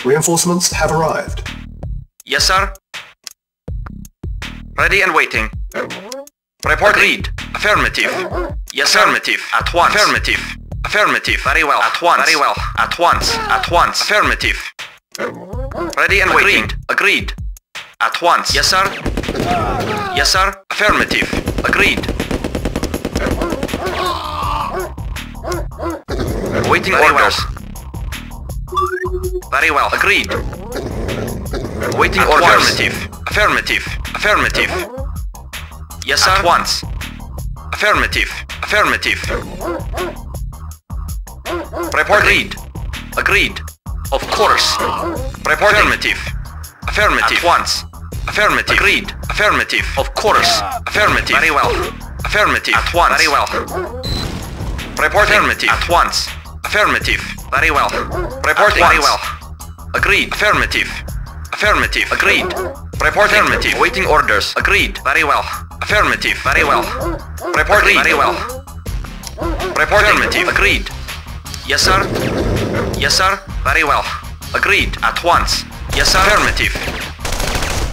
Reinforcements have arrived. Yes, sir. Ready and waiting. Report. Agreed. Affirmative. Yes, sir. Affirmative. At once. Affirmative. Affirmative. Very well. At once. Very well. At once. At once. Affirmative. Ready and waiting. Agreed. At once. Yes, sir. Yes, sir. Affirmative. Agreed. Waiting orders. Very well. Agreed. Waiting orders. Affirmative. Affirmative. Affirmative. Yes, sir. At once. Affirmative. Affirmative. Report. Agreed. Agreed. Of course. Report. Affirmative. Affirmative. At once. Affirmative. Agreed. Affirmative. Of course. Affirmative. Very well. Affirmative. At once. Very well. Report. Affirmative. At once. Affirmative. Very well. Reporting. Very well. Agreed. Affirmative. Affirmative. Agreed. Report. Affirmative. Waiting orders. Agreed. Very well. Affirmative. Very well. Reporting. Very well. Report. Affirmative. Agreed. Yes, sir. Yes, sir. Very well. Agreed. At once. Yes, sir. Affirmative.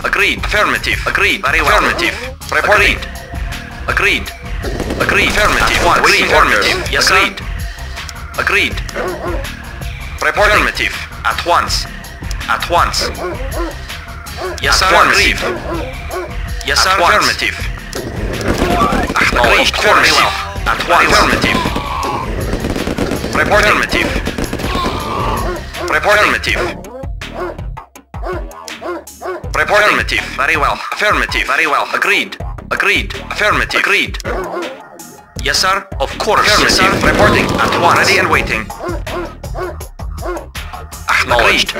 Agreed. Affirmative. Agreed. Very well. Affirmative. Reporting. Agreed. Agreed. Affirmative. At once. Waiting orders. Yes, agreed. Agreed. Report. Affirmative. At once. At once. Yes, sir. Agreed. Yes, sir. Affirmative. Acknowledged. Very well. At once. Affirmative. Report. Affirmative. Report. Affirmative. Report. Affirmative. Very well. Affirmative. Very well. Agreed. Agreed. Affirmative. Agreed. Yes, sir. Of course. Yes, sir. Reporting. At once. Ready and waiting. Acknowledged.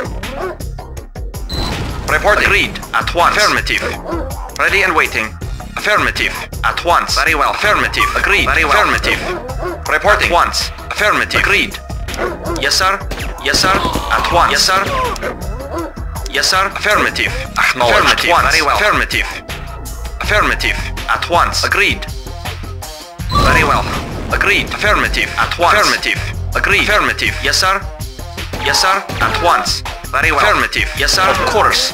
Report. Agreed. At once. Affirmative. Ready and waiting. Affirmative. At once. Very well. Affirmative. Agreed. Very well. Affirmative. Reporting. Once. Affirmative. Agreed. Yes, sir. Yes, sir. At once. Yes, sir. Yes, sir. Affirmative. Acknowledged. At once. Very well. Affirmative. Affirmative. At once. Agreed. Very well. Agreed. Affirmative. At once. Affirmative. Agreed. Affirmative. Yes, sir. Yes, sir. At once. Very well. Affirmative. Yes, sir. Of course.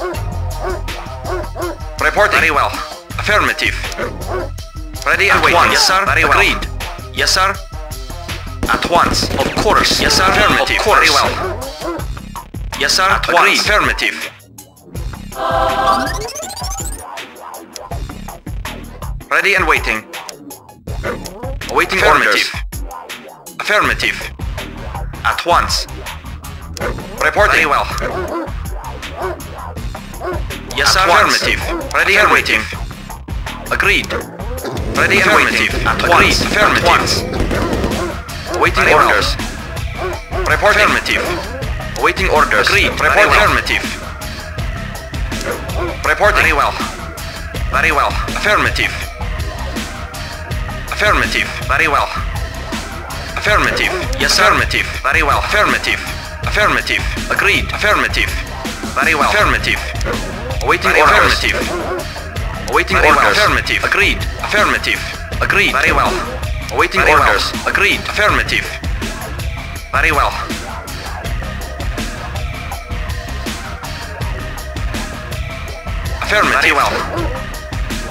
Report. Very well. Affirmative. Ready and waiting. Yes, sir. Very well. Agreed. Yes, sir. At once. Of course. Yes, sir. Affirmative. Of course. Very well. Yes, sir. At once. Affirmative. Ready and waiting. Awaiting orders. Affirmative. At once. Reporting. Very well. Yes, sir. Affirmative. Ready and waiting. Agreed. Ready and waiting. At once. Affirmative. Awaiting orders. Report. Affirmative. Awaiting orders. Agreed. Report. Affirmative. Report. Very well. Very well. Affirmative. Affirmative. Very well. Affirmative. Yes, sir. Affirmative. Very well. Affirmative. Affirmative. Agreed. Affirmative. Very well. Affirmative. Awaiting orders. Affirmative. Awaiting orders. Affirmative. Agreed. Affirmative. Agreed. Very well. Awaiting orders. Agreed. Affirmative. Very well. Affirmative. Very well.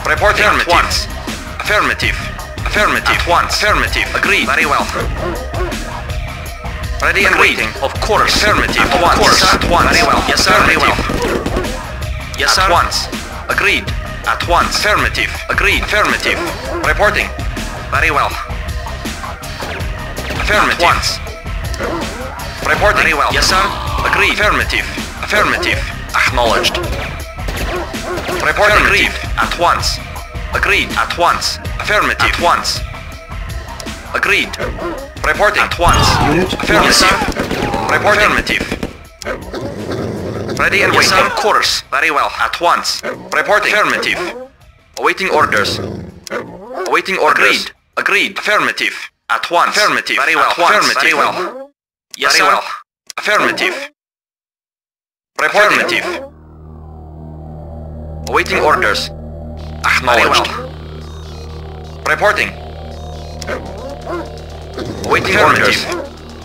Report. Affirmative. Affirmative. Affirmative. At once. Affirmative. Agreed. Very well. Ready and waiting. Of course. Affirmative. At once. Of course. At once. Very well. Yes, sir. Very well. Yes, sir. At once. Agreed. At once. Affirmative. Agreed. Affirmative. Reporting. Very well. Affirmative. At once. Reporting. Very well. Yes, sir. Agreed. Affirmative. Affirmative. Acknowledged. Reporting. Agreed. At once. Agreed. At once. Affirmative. At once. Agreed. Reporting. At once. Unit. Affirmative. Reporting. Affirmative. Ready and waiting. Of course. Very well. At once. Reporting. Affirmative. Awaiting orders. Awaiting orders. Agreed. Agreed. Affirmative. At once. Affirmative. Very well. Affirmative. Very well. Yes, sir. Well. Affirmative. Affirmative. Awaiting orders. Acknowledged. Reporting. Awaiting orders.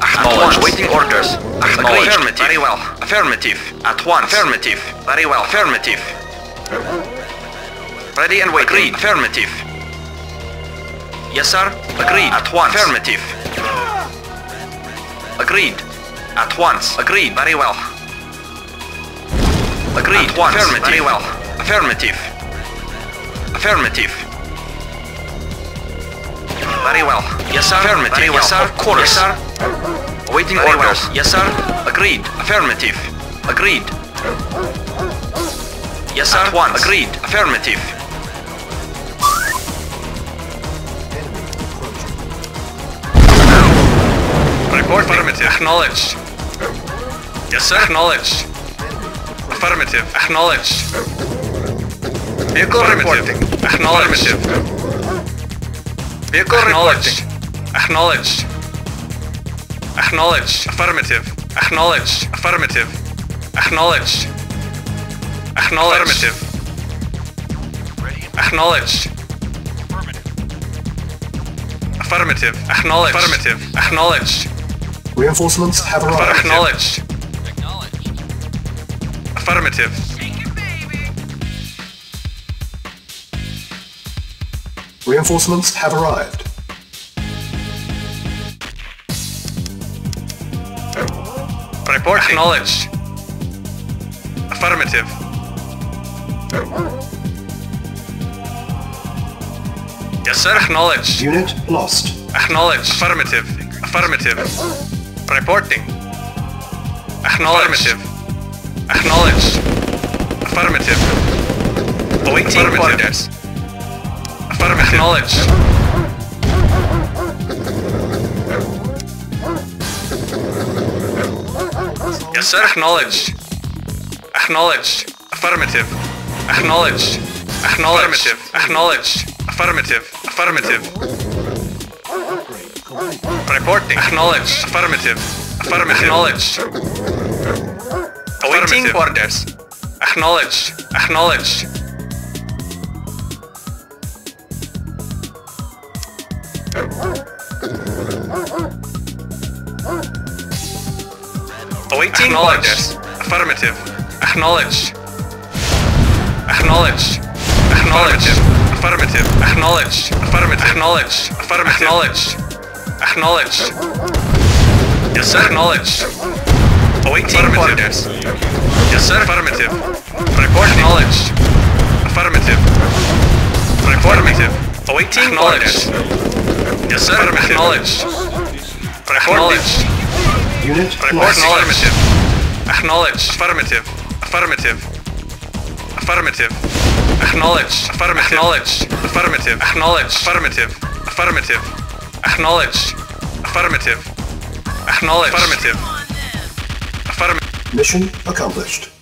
Acknowledged. Waiting orders. Acknowledged. Affirmative. Very well. Affirmative. At once. Affirmative. Very well. Affirmative. Ready and waiting. Agreed. Affirmative. Yes, sir. Agreed. At once. Affirmative. Agreed. At once. Agreed. Very well. Agreed. At once. Affirmative. Very well. Affirmative. Affirmative. Very well. Yes, sir. Affirmative. Very well. Yes, sir. Of course. Yes, sir. Awaiting orders. Well. Yes, sir. Agreed. Affirmative. Agreed. Yes, sir. At once. Agreed. Affirmative. Report. Affirmative. Acknowledged. Yes, sir. Acknowledged. Affirmative. Acknowledged. Vehicle reporting. Acknowledged. Vehicle reporting. Acknowledged. Acknowledged. Affirmative. Acknowledged. Affirmative. Acknowledged. Acknowledged. Acknowledged. Affirmative. Acknowledged. Affirmative. Acknowledged. Reinforcements have arrived. Acknowledged. Affirmative. Reinforcements have arrived. Report. Acknowledged. Affirmative. Yes, sir. Acknowledged. Unit lost. Acknowledged. Affirmative. Affirmative. Reporting. Acknowledged. Acknowledged. Affirmative. Awaiting orders. Affirmative. Acknowledged. Yes, sir. Acknowledged. Acknowledged. Affirmative. Acknowledged. Acknowledged. Acknowledged. Affirmative. Affirmative. Reporting. Acknowledged. Affirmative. Affirmative. Acknowledged. Awaiting orders. Acknowledged. Acknowledged. Awaiting orders. Affirmative. Acknowledged. Acknowledged. Acknowledged. Affirmative. Acknowledged. Affirmative. Acknowledged. Affirmative. Acknowledged. Acknowledged. Yes, sir. Acknowledged. Awaiting orders. Yes, sir. Affirmative. Report. Acknowledged. Affirmative. Affirmative. Awaiting orders. Yes, sir. Acknowledged. Acknowledged. Unit Report. lost. Affirmative. Acknowledged. Affirmative. Affirmative. Affirmative. Acknowledged. Affirmative. Acknowledged. Affirmative. Acknowledged. Affirmative. Affirmative. Acknowledged. Affirmative. Acknowledged. Affirmative. Affirmative. Mission accomplished.